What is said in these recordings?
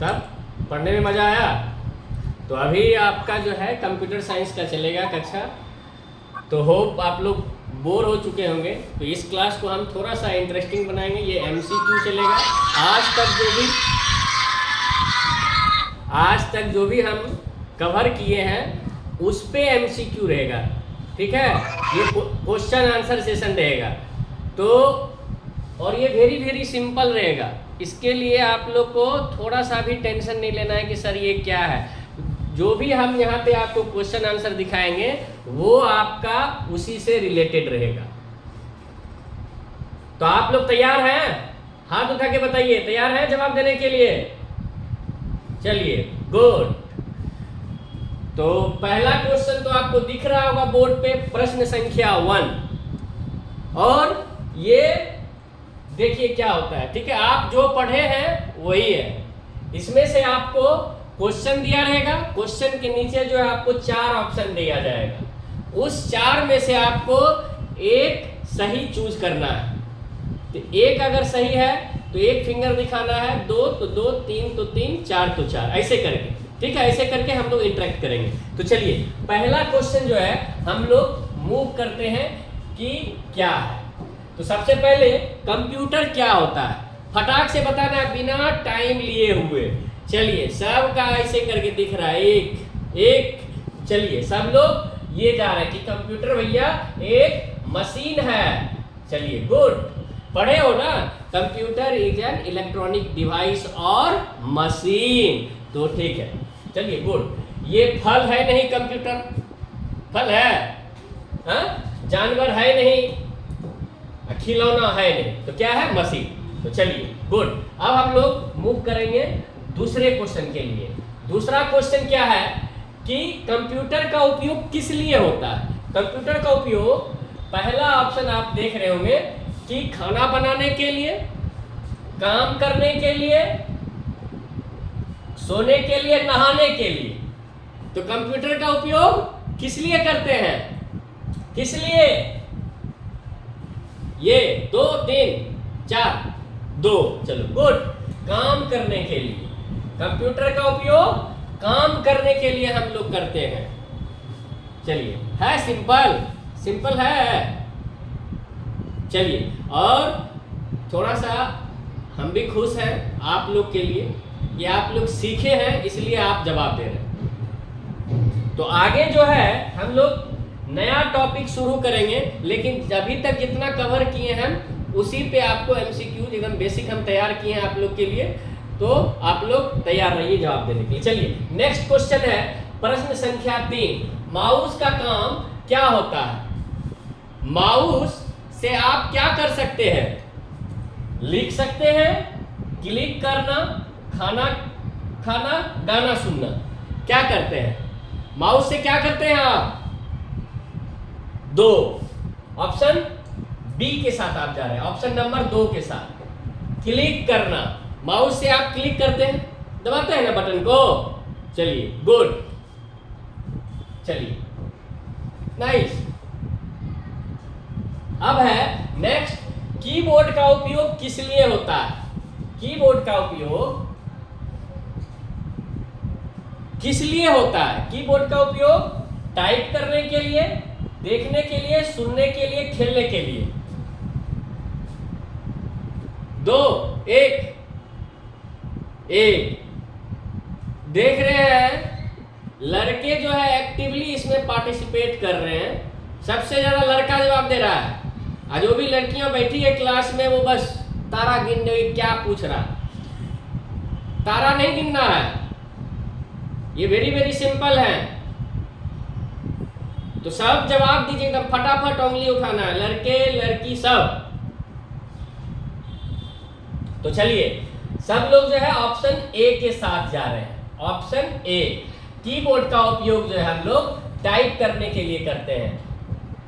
तब पढ़ने में मज़ा आया। तो अभी आपका जो है कंप्यूटर साइंस का चलेगा कक्षा। तो होप आप लोग बोर हो चुके होंगे, तो इस क्लास को हम थोड़ा सा इंटरेस्टिंग बनाएंगे। ये MCQ चलेगा। आज तक जो भी हम कवर किए हैं उस पे MCQ रहेगा, ठीक है। ये क्वेश्चन आंसर सेशन रहेगा। तो और ये वेरी सिंपल रहेगा। इसके लिए आप लोग को थोड़ा सा भी टेंशन नहीं लेना है कि सर ये क्या है। जो भी हम यहाँ पे आपको क्वेश्चन आंसर दिखाएंगे वो आपका उसी से रिलेटेड रहेगा। तो आप लोग तैयार हैं? हाथ उठा के बताइए, तैयार हैं जवाब देने के लिए? चलिए, गुड। तो पहला क्वेश्चन तो आपको दिख रहा होगा बोर्ड पे, प्रश्न संख्या 1। और ये देखिए क्या होता है, ठीक है। आप जो पढ़े हैं वही है। इसमें से आपको क्वेश्चन दिया रहेगा, क्वेश्चन के नीचे जो है आपको 4 ऑप्शन दिया जाएगा। उस 4 में से आपको एक सही चूज करना है। तो एक अगर सही है तो एक फिंगर दिखाना है, 2 तो 2, 3 तो 3, 4 तो 4, ऐसे करके, ठीक है। ऐसे करके हम लोग इंटरेक्ट करेंगे। तो चलिए, पहला क्वेश्चन जो है हम लोग मूव करते हैं कि क्या है। तो सबसे पहले कंप्यूटर क्या होता है, फटाक से बताना है बिना टाइम लिए हुए। चलिए, सबका ऐसे करके दिख रहा है, एक। चलिए, सब लोग ये जा रहे हैं कि कंप्यूटर भैया एक मशीन है। चलिए, गुड, पढ़े हो ना। Computer is an electronic device और मशीन। तो ठीक है, चलिए, गुड। ये फल है नहीं, कंप्यूटर फल है, हाँ? जानवर है नहीं, खिलौना है नहीं, तो क्या है? मशीन। तो चलिए, गुड। अब हम लोग मूव करेंगे दूसरे क्वेश्चन के लिए। दूसरा क्वेश्चन क्या है कि कंप्यूटर का उपयोग किस लिए होता है। कंप्यूटर का उपयोग, पहला ऑप्शन आप देख रहे होंगे कि खाना बनाने के लिए, काम करने के लिए, सोने के लिए, नहाने के लिए। तो कंप्यूटर का उपयोग किस लिए करते हैं? किस लिए? ये 2, 3, 4, 2, चलो, गुड। काम करने के लिए, कंप्यूटर का उपयोग काम करने के लिए हम लोग करते हैं। चलिए, है सिंपल है। चलिए, और थोड़ा सा हम भी खुश हैं आप लोग के लिए कि आप लोग सीखे हैं, इसलिए आप जवाब दे रहे हैं। तो आगे जो है हम लोग नया टॉपिक शुरू करेंगे, लेकिन अभी तक जितना कवर किए हैं उसी पे आपको MCQ एकदम बेसिक हम तैयार किए हैं आप लोग के लिए। तो आप लोग तैयार रहिए जवाब देने के लिए। चलिए, नेक्स्ट क्वेश्चन है प्रश्न संख्या 3। माउस का काम क्या होता है? माउस से आप क्या कर सकते हैं? लिख सकते हैं, क्लिक करना, खाना खाना, गाना सुनना। क्या करते हैं? माउस से क्या करते हैं आप? 2 ऑप्शन बी के साथ आप जा रहे हैं, ऑप्शन नंबर 2 के साथ। क्लिक करना, माउस से आप क्लिक करते हैं, दबाते हैं ना बटन को। चलिए, गुड। चलिए, नाइस। अब है नेक्स्ट, कीबोर्ड का उपयोग किस लिए होता है? कीबोर्ड का उपयोग किस लिए होता है? कीबोर्ड का उपयोग टाइप करने के लिए, देखने के लिए, सुनने के लिए, खेलने के लिए। 2, 1, देख रहे हैं लड़के जो है एक्टिवली इसमें पार्टिसिपेट कर रहे हैं। सबसे ज्यादा लड़का जवाब दे रहा है, और जो भी लड़कियां बैठी है क्लास में वो बस तारा गिन रही। क्या पूछ रहा? तारा नहीं गिनना है, ये वेरी सिंपल है। तो सब जवाब दीजिए एकदम फटाफट, उंगली उठाना है, लड़के लड़की सब। तो चलिए, सब लोग जो है ऑप्शन ए के साथ जा रहे हैं। ऑप्शन ए, कीबोर्ड का उपयोग जो है हम लोग टाइप करने के लिए करते हैं।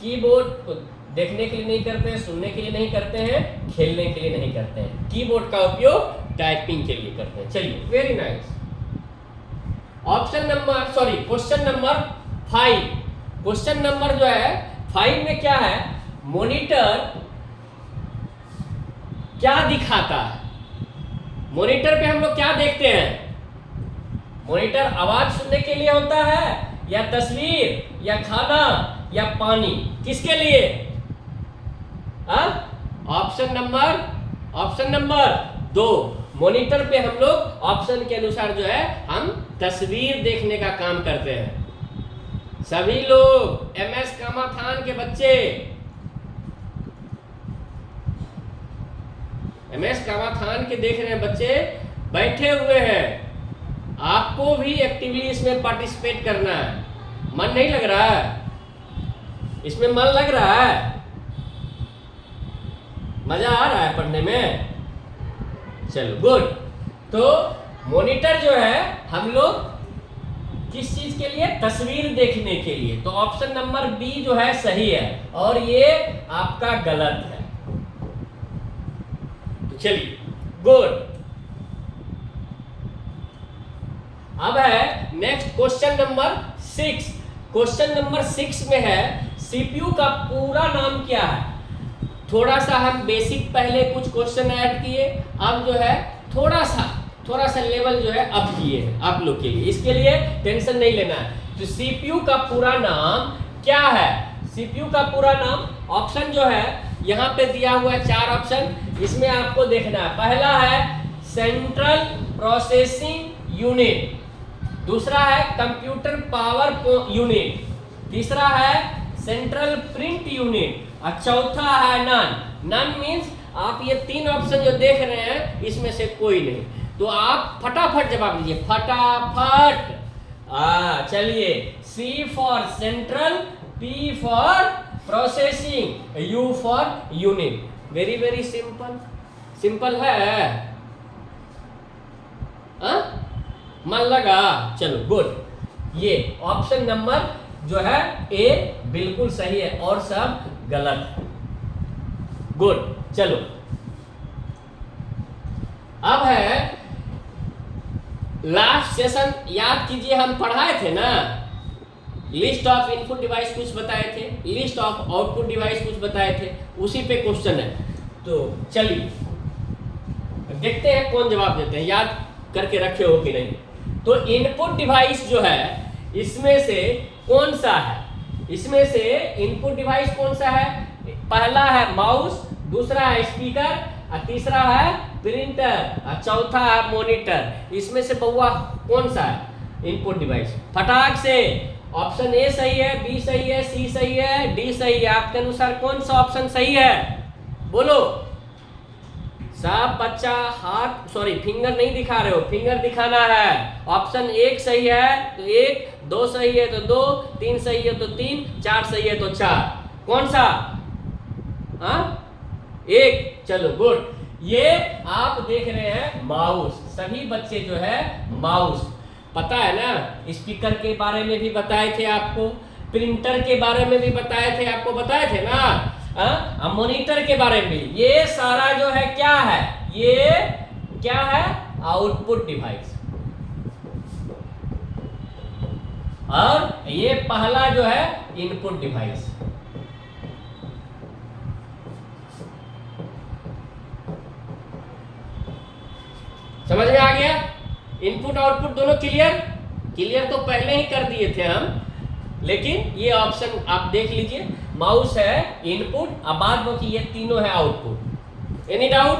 कीबोर्ड को देखने के लिए नहीं करते हैं, सुनने के लिए नहीं करते हैं, खेलने के लिए नहीं करते हैं। कीबोर्ड का उपयोग टाइपिंग के लिए करते हैं। चलिए, very nice. Question number 5। Question number जो है 5 में क्या है? मॉनिटर क्या दिखाता है? मॉनिटर पे हम लोग क्या देखते हैं? मॉनिटर आवाज सुनने के लिए होता है या तस्वीर या खाना या पानी, किसके लिए? Option number 2। मॉनिटर पे हम लोग ऑप्शन के अनुसार जो है हम तस्वीर देखने का काम करते हैं। सभी लोग MS कामाथान के बच्चे, MS कामाथान के देख रहे हैं बच्चे, बैठे हुए हैं। आपको भी एक्टिवली इसमें पार्टिसिपेट करना है। मन नहीं लग रहा है? इसमें मन लग रहा है? मजा आ रहा है पढ़ने में? चलो गुड। तो मॉनिटर जो है हम लोग किस चीज के लिए? तस्वीर देखने के लिए। तो ऑप्शन नंबर बी जो है सही है और ये आपका गलत है। तो चलिए गुड। अब है next question number 6। Question number 6 में है CPU का पूरा नाम क्या है? थोड़ा सा हम बेसिक पहले कुछ क्वेश्चन ऐड किए, अब जो है थोड़ा सा लेवल जो है अप किए हैं आप लोग के लिए। इसके लिए टेंशन नहीं लेना है। तो CPU का पूरा नाम क्या है? CPU का पूरा नाम, ऑप्शन जो है यहाँ पे दिया हुआ है 4 ऑप्शन, इसमें आपको देखना है। पहला है सेंट्रल प्रोसेसिंग यूनिट, दूसरा है कंप्यूटर पावर यूनिट, तीसरा है सेंट्रल प्रिंट यूनिट और चौथा है नन मीन्स आप ये 3 ऑप्शन जो देख रहे हैं इसमें से कोई नहीं। तो आप फटाफट जवाब दीजिए, फटाफट। चलिए, C for central, P for processing, U for unit. Very very simple है। मन लगा? चलो गुड। ये ऑप्शन नंबर जो है ए बिल्कुल सही है और सब गलत है। गुड। चलो अब है लास्ट सेशन, याद कीजिए हम पढ़ाए थे ना, लिस्ट ऑफ इनपुट डिवाइस कुछ बताए थे, लिस्ट ऑफ आउटपुट डिवाइस कुछ बताए थे, उसी पे क्वेश्चन है। तो चलिए देखते हैं कौन जवाब देते हैं, याद करके रखे हो कि नहीं। तो इनपुट डिवाइस जो है इसमें से कौन सा है? इसमें से इनपुट डिवाइस कौन सा है? पहला है माउस, दूसरा है स्पीकर और तीसरा है प्रिंटर और चौथा है मॉनिटर। इसमें से बउआ कौन सा है इनपुट डिवाइस? फटाक से ऑप्शन ए सही है, बी सही है, सी सही है, डी सही है। आपके अनुसार कौन सा ऑप्शन सही है? बोलो। सब बच्चा हाथ, सॉरी फिंगर नहीं दिखा रहे हो, फिंगर दिखाना है। ऑप्शन 1 सही है तो 1, 2 सही है तो 2, 3 सही है तो 3, 4 सही है तो 4। कौन सा? 1। चलो गुड। ये आप देख रहे हैं माउस, सभी बच्चे जो है माउस। पता है ना, स्पीकर के बारे में भी बताए थे आपको, प्रिंटर के बारे में भी बताए थे आपको, बताए थे ना, मॉनिटर के बारे में। ये सारा जो है क्या है? ये क्या है? Output device. और ये पहला जो है इनपुट डिवाइस। समझ में आ गया? इनपुट आउटपुट दोनों क्लियर तो पहले ही कर दिए थे हम, लेकिन ये ऑप्शन आप देख लीजिए, माउस है इनपुट और बाद बाकी ये तीनों है आउटपुट। Any doubt?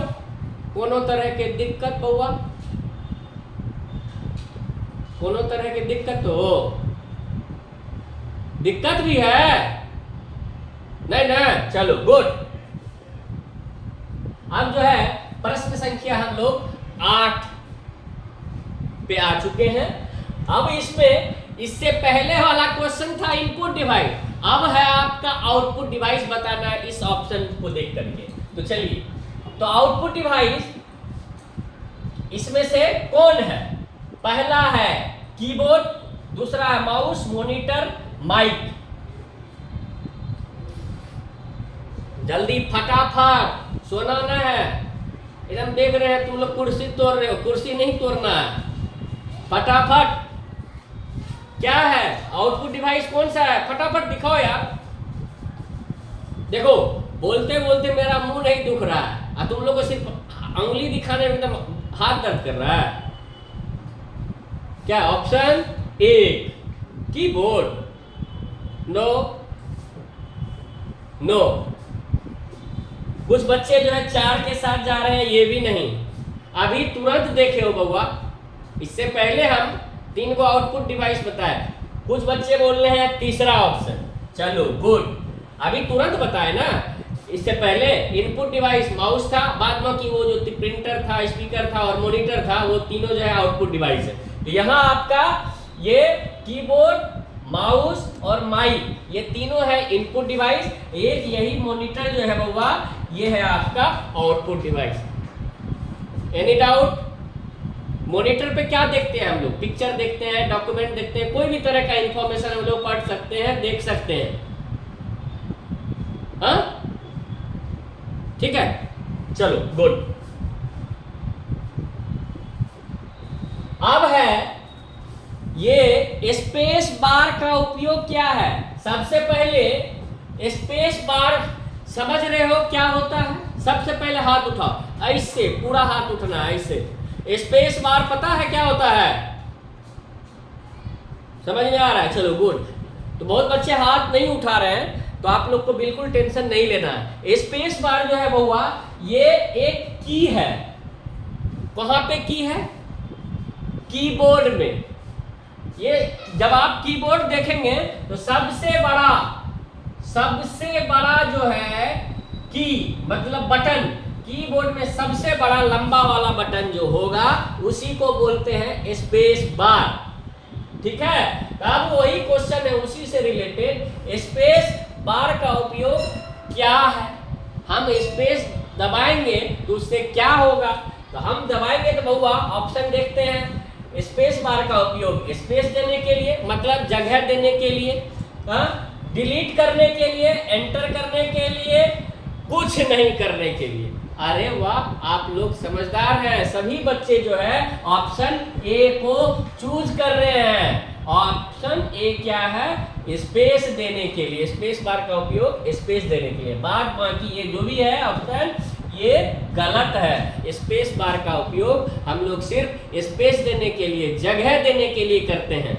कोनो तरह के दिक्कत बउआ? कोनो तरह की दिक्कत हो? दिक्कत भी है? नहीं ना? चलो गुड। अब जो है प्रश्न संख्या हम लोग 8 पे आ चुके हैं। अब इसमें इससे पहले वाला क्वेश्चन था इनपुट डिवाइस, अब है आपका आउटपुट डिवाइस बताना है इस ऑप्शन को देख करके। तो चलिए, तो आउटपुट डिवाइस इसमें से कौन है? पहला है कीबोर्ड, दूसरा है माउस, मॉनिटर, माइक। जल्दी फटाफट, सोना ना है। एकदम देख रहे हैं तुम लोग कुर्सी तोड़ रहे हो, कुर्सी नहीं तोड़ना है। फटाफट क्या है? आउटपुट डिवाइस कौन सा है? फटाफट दिखाओ यार। देखो बोलते बोलते मेरा मुंह नहीं दुख रहा है और तुम लोग को सिर्फ उंगली दिखाने में एकदम हाथ दर्द कर रहा है। क्या option A keyboard? No no. कुछ बच्चे जो है 4 के साथ जा रहे हैं, ये भी नहीं। अभी तुरंत देखे हो बउआ, इससे पहले हम 3 को आउटपुट डिवाइस बताए। कुछ बच्चे बोल रहे हैं तीसरा ऑप्शन। चलो गुड, अभी तुरंत बताए ना। इससे पहले इनपुट डिवाइस माउस था, बाद में कि वो जो प्रिंटर था, स्पीकर था और मॉनिटर था, वो तीनों जो है आउटपुट डिवाइस है। तो यहाँ आपका ये कीबोर्ड, माउस और माइक, ये तीनों है इनपुट डिवाइस। एक यही मॉनिटर जो है बउआ, ये है आपका output device. Any doubt? Monitor पे क्या देखते हैं हम लोग? पिक्चर देखते हैं, डॉक्यूमेंट देखते हैं, कोई भी तरह का इंफॉर्मेशन हम लोग पढ़ सकते हैं, देख सकते हैं। हाँ ठीक है, चलो गुड। अब है ये स्पेस बार का उपयोग क्या है। सबसे पहले स्पेस बार समझ रहे हो क्या होता है? सबसे पहले हाथ उठाओ, ऐसे पूरा हाथ उठना है, ऐसे। स्पेस बार पता है क्या होता है? समझ में आ रहा है? चलो गुड। तो बहुत बच्चे हाथ नहीं उठा रहे हैं, तो आप लोग को बिल्कुल टेंशन नहीं लेना है। स्पेस बार जो है बउआ, ये एक की है। कहां पे की है? कीबोर्ड में। ये जब आप कीबोर्ड देखेंगे तो सबसे बड़ा जो है की मतलब बटन, कीबोर्ड में सबसे बड़ा लंबा वाला बटन जो होगा उसी को बोलते हैं स्पेस बार। ठीक है, अब वही क्वेश्चन है उसी से रिलेटेड, स्पेस बार का उपयोग क्या है। हम स्पेस दबाएंगे तो उससे क्या होगा? तो हम दबाएंगे तो बउआ ऑप्शन देखते हैं। स्पेस बार का उपयोग स्पेस देने के लिए, मतलब जगह देने के लिए, डिलीट करने के लिए, एंटर करने के लिए, कुछ नहीं करने के लिए। अरे वाह, आप लोग समझदार हैं। सभी बच्चे जो है ऑप्शन ए को चूज कर रहे हैं। ऑप्शन ए क्या है? स्पेस देने के लिए, स्पेस बार का उपयोग स्पेस देने के लिए। बाद बाकी ये जो भी है ऑप्शन, ये गलत है। स्पेस बार का उपयोग हम लोग सिर्फ स्पेस देने के लिए, जगह देने के लिए करते हैं।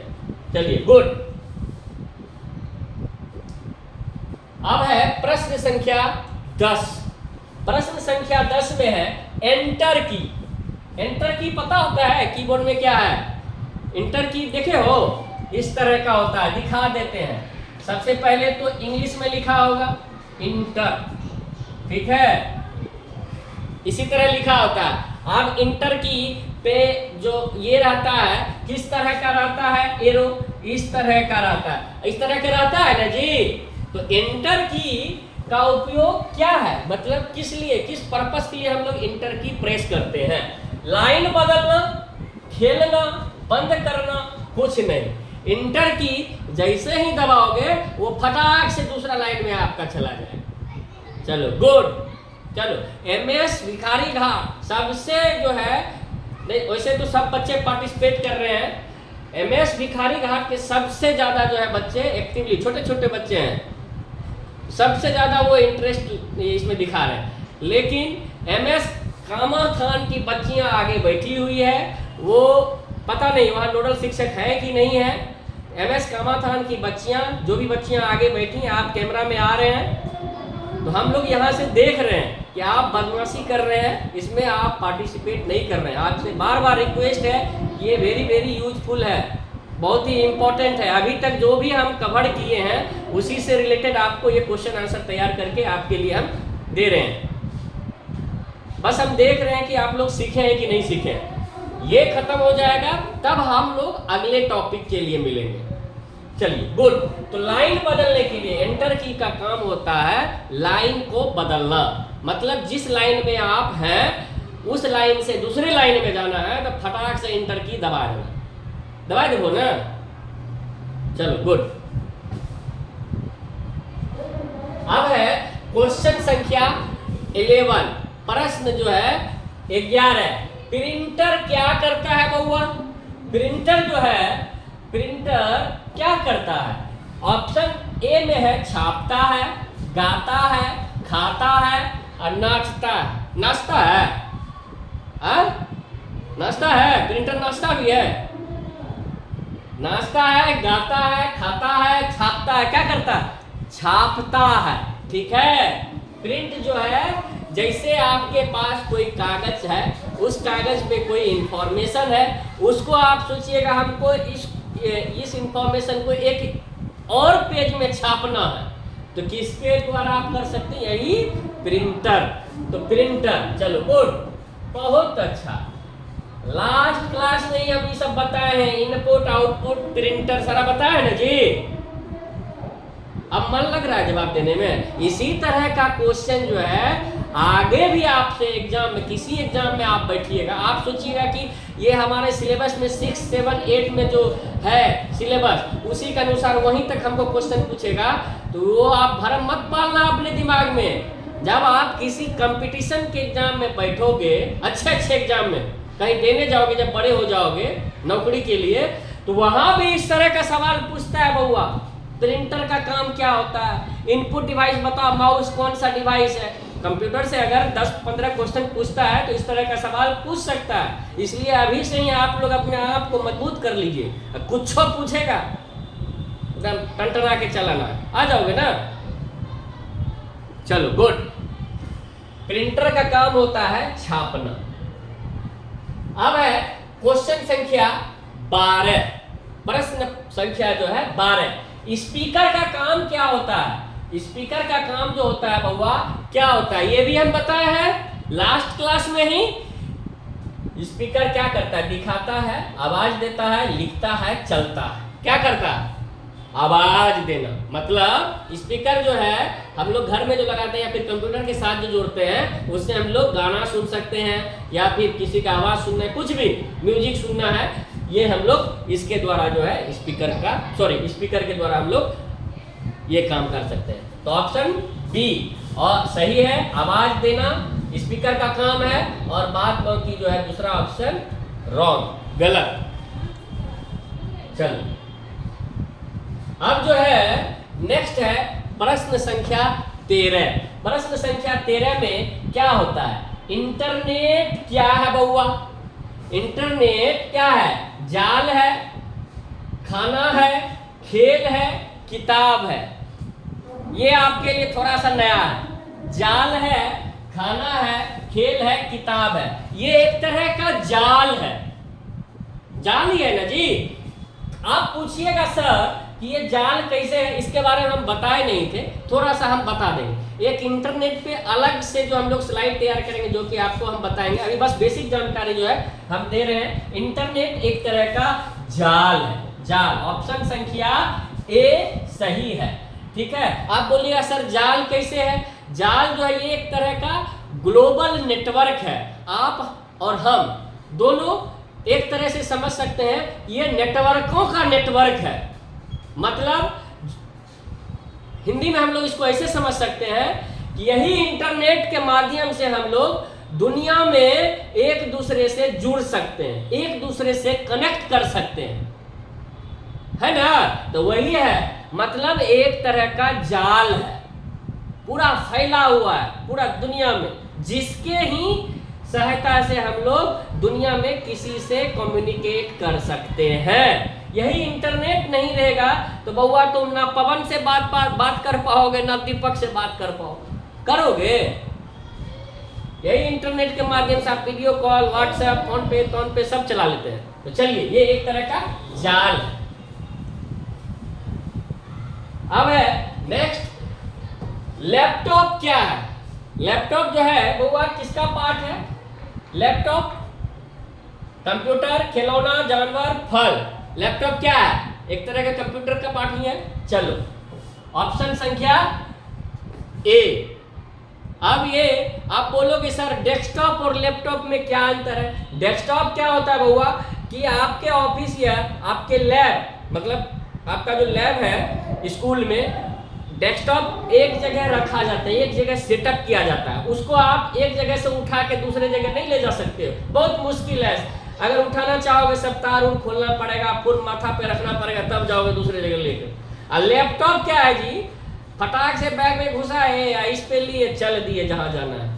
चलिए गुड। अब है प्रश्न संख्या 10। प्रश्न संख्या 10 में है एंटर की। एंटर की पता होता है कीबोर्ड में क्या है? एंटर की देखे हो, इस तरह का होता है, दिखा देते हैं। सबसे पहले तो इंग्लिश में लिखा होगा इंटर, ठीक है, इसी तरह लिखा होता है। अब इंटर की पे जो ये रहता है, किस तरह का रहता है? एरो इस तरह का रहता है, इस तरह का रहता है ना जी। तो एंटर की का उपयोग क्या है, मतलब किस लिए, किस पर्पस के लिए हम लोग इंटर की प्रेस करते हैं? लाइन बदलना, खेलना, बंद करना, कुछ नहीं। इंटर की जैसे ही दबाओगे वो फटाक से दूसरा लाइन में आपका चला जाएगा। चलो गुड। चलो एमएस भिखारी घाट सबसे जो है, नहीं वैसे तो सब बच्चे पार्टिसिपेट कर रहे हैं। एमएस भिखारी घाट के सबसे ज्यादा जो है बच्चे एक्टिवली, छोटे छोटे बच्चे हैं, सबसे ज्यादा वो इंटरेस्ट इसमें दिखा रहे हैं। लेकिन एमएस कामा खान की बच्चियां आगे बैठी हुई है, वो पता नहीं वहाँ नोडल शिक्षक है कि नहीं है। एमएस कामा खान की बच्चियां, जो भी बच्चियां आगे बैठी हैं, आप कैमरा में आ रहे हैं तो हम लोग यहाँ से देख रहे हैं कि आप बदमाशी कर रहे हैं, इसमें आप पार्टिसिपेट नहीं कर रहे हैं। आपसे बार बार रिक्वेस्ट है, ये वेरी वेरी यूजफुल है, बहुत ही इंपॉर्टेंट है। अभी तक जो भी हम कवर किए हैं उसी से रिलेटेड आपको ये क्वेश्चन आंसर तैयार करके आपके लिए हम दे रहे हैं। बस हम देख रहे हैं कि आप लोग सीखे हैं कि नहीं सीखे। ये खत्म हो जाएगा तब हम लोग अगले टॉपिक के लिए मिलेंगे। चलिए गुड। तो लाइन बदलने के लिए एंटर की का काम होता है लाइन को बदलना, मतलब जिस लाइन में आप हैं उस लाइन से दूसरी लाइन में जाना है तो फटाक से एंटर की दबा देना। दबा दो ना। चलो गुड। अब है क्वेश्चन संख्या 11। प्रश्न जो है 11। प्रिंटर क्या करता है बउआ? प्रिंटर जो है, प्रिंटर क्या करता है? ऑप्शन ए में है छापता है, गाता है, खाता है और नाचता है। नाचता है? नाचता है? प्रिंटर नाचता भी है? नाचता है, गाता है, खाता है, छापता है। क्या करता है? छापता है। ठीक है। प्रिंट जो है, जैसे आपके पास कोई कागज है, उस कागज पे कोई इंफॉर्मेशन है, उसको आप सोचिएगा हमको इस इंफॉर्मेशन को एक और पेज में छापना है, तो किसके द्वारा आप कर सकते हैं? यही प्रिंटर। तो प्रिंटर, चलो गुड, बहुत अच्छा। लास्ट क्लास में ही हम ये सब बताए हैं, इनपुट आउटपुट प्रिंटर सारा बताया है ना जी। अब मन लग रहा है जवाब देने में। इसी तरह का क्वेश्चन जो है आगे भी आपसे एग्जाम में, किसी एग्जाम में आप बैठिएगा, आप सोचिएगा कि ये हमारे सिलेबस में 6, 7, 8 में जो है सिलेबस, उसी के अनुसार वहीं तक हमको क्वेश्चन पूछेगा, तो वो आप भरम मत पालना अपने दिमाग में। जब आप किसी कंपटीशन के एग्जाम में बैठोगे, अच्छे एग्जाम में कहीं देने जाओगे, जब बड़े हो जाओगे नौकरी के लिए, तो वहां भी इस तरह का सवाल पूछता है बउआ, प्रिंटर का काम क्या होता है, इनपुट डिवाइस बताओ, माउस कौन सा डिवाइस है। कंप्यूटर से अगर 10-15 क्वेश्चन पूछता है तो इस तरह का सवाल पूछ सकता है। इसलिए अभी से ही आप लोग अपने आप को मजबूत कर लीजिए, कुछ पूछेगा एकदम टनटना के चलाना, आ जाओगे ना। चलो गुड। प्रिंटर का काम होता है छापना। अब है क्वेश्चन संख्या 12, प्रश्न संख्या जो है 12। स्पीकर का काम क्या होता है? स्पीकर का काम जो होता है बउआ क्या होता है, ये भी हम बताए हैं लास्ट क्लास में ही। स्पीकर क्या करता है? दिखाता है, आवाज देता है, लिखता है, चलता है। क्या करता है? आवाज देना। मतलब स्पीकर जो है हम लोग घर में जो लगाते हैं या फिर कंप्यूटर के साथ जो जोड़ते हैं, उससे हम लोग गाना सुन सकते हैं या फिर किसी का आवाज सुनना है, कुछ भी म्यूजिक सुनना है, ये हम लोग इसके द्वारा जो है स्पीकर के द्वारा हम लोग ये काम कर सकते हैं। तो ऑप्शन बी और सही है, आवाज देना स्पीकर का काम है, और बात बाकी जो है दूसरा ऑप्शन रॉन्ग, गलत। चलो अब जो है नेक्स्ट है प्रश्न संख्या 13। प्रश्न संख्या 13 में क्या होता है? इंटरनेट क्या है बउआ? इंटरनेट क्या है? जाल है, खाना है, खेल है, किताब है। ये आपके लिए थोड़ा सा नया है। जाल है, खाना है, खेल है, किताब है। ये एक तरह का जाल है। जाल ही है ना जी। आप पूछिएगा सर कि ये जाल कैसे है, इसके बारे में हम बताए नहीं थे, थोड़ा सा हम बता देंगे। एक इंटरनेट पे अलग से जो हम लोग स्लाइड तैयार करेंगे, जो कि आपको हम बताएंगे। अभी बस बेसिक जानकारी जो है हम दे रहे हैं। इंटरनेट एक तरह का जाल है। जाल, ऑप्शन संख्या ए सही है। ठीक है। आप बोलिएगा सर जाल कैसे है? जाल जो है ये एक तरह का ग्लोबल नेटवर्क है। आप और हम दोनों एक तरह से समझ सकते हैं, ये नेटवर्कों का नेटवर्क है। मतलब हिंदी में हम लोग इसको ऐसे समझ सकते हैं कि यही इंटरनेट के माध्यम से हम लोग दुनिया में एक दूसरे से जुड़ सकते हैं, एक दूसरे से कनेक्ट कर सकते हैं, है ना। तो वही है, मतलब एक तरह का जाल है, पूरा फैला हुआ है पूरा दुनिया में, जिसके ही सहायता से हम लोग दुनिया में किसी से कम्युनिकेट कर सकते हैं। यही इंटरनेट नहीं रहेगा तो बउआ तुम ना पवन से बात कर पाओगे, ना दीपक से बात कर पाओगे, करोगे? यही इंटरनेट के माध्यम से आप वीडियो कॉल, व्हाट्सएप, फोन पे सब चला लेते हैं। तो चलिए, ये एक तरह का जाल है। अब है नेक्स्ट, लैपटॉप क्या है? लैपटॉप जो है बउआ किसका पार्ट है? लैपटॉप, कंप्यूटर, खिलौना, जानवर, फल। लैपटॉप क्या है? एक तरह का कंप्यूटर का पार्ट ही है। चलो ऑप्शन संख्या ए। अब ये आप बोलोगे सर डेस्कटॉप और लैपटॉप में क्या अंतर है? डेस्कटॉप क्या होता है बउआ कि आपके ऑफिस या आपके लैब, मतलब आपका जो लैब है स्कूल में, डेस्कटॉप एक जगह रखा जाता है, एक जगह सेटअप किया जाता है। उसको आप एक जगह से उठा के दूसरे जगह नहीं ले जा सकते हो, बहुत मुश्किल है। अगर उठाना चाहोगे सब तार उन खोलना पड़ेगा, फुल माथा पे रखना पड़ेगा, तब जाओगे दूसरे जगह लेकर। और लैपटॉप क्या है जी? फटाक से बैग में घुसा है या इस पे लिए चल दिए जहां जाना है।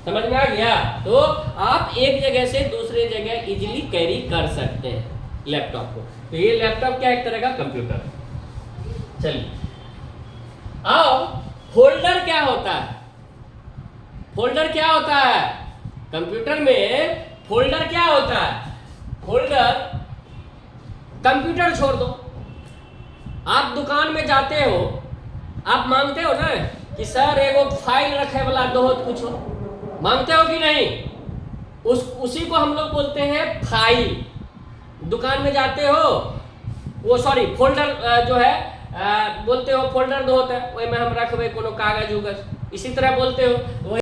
समझ में आ गया? तो आप एक जगह से दूसरे जगह इजीली कैरी कर सकते हैं। लैपटॉप को। तो ये लैपटॉप क्या एक तरह का कंप्यूटर है। चलिए, अब फोल्डर क्या होता है? फोल्डर क्या होता है? कंप्यूटर में फोल्डर क्या होता है? फोल्डर, कंप्यूटर छोड़ दो, आप दुकान में जाते हो, आप मांगते हो ना कि सर एगो फाइल रखे वाला दो कुछ हो, मांगते हो कि नहीं? उसी को हम लोग बोलते हैं फाइल। दुकान में जाते हो, वो सॉरी फोल्डर जो है बोलते हो फोल्डर दो होता है, वही में हम रखबे कोनो कागज उगज, इसी तरह बोलते हो।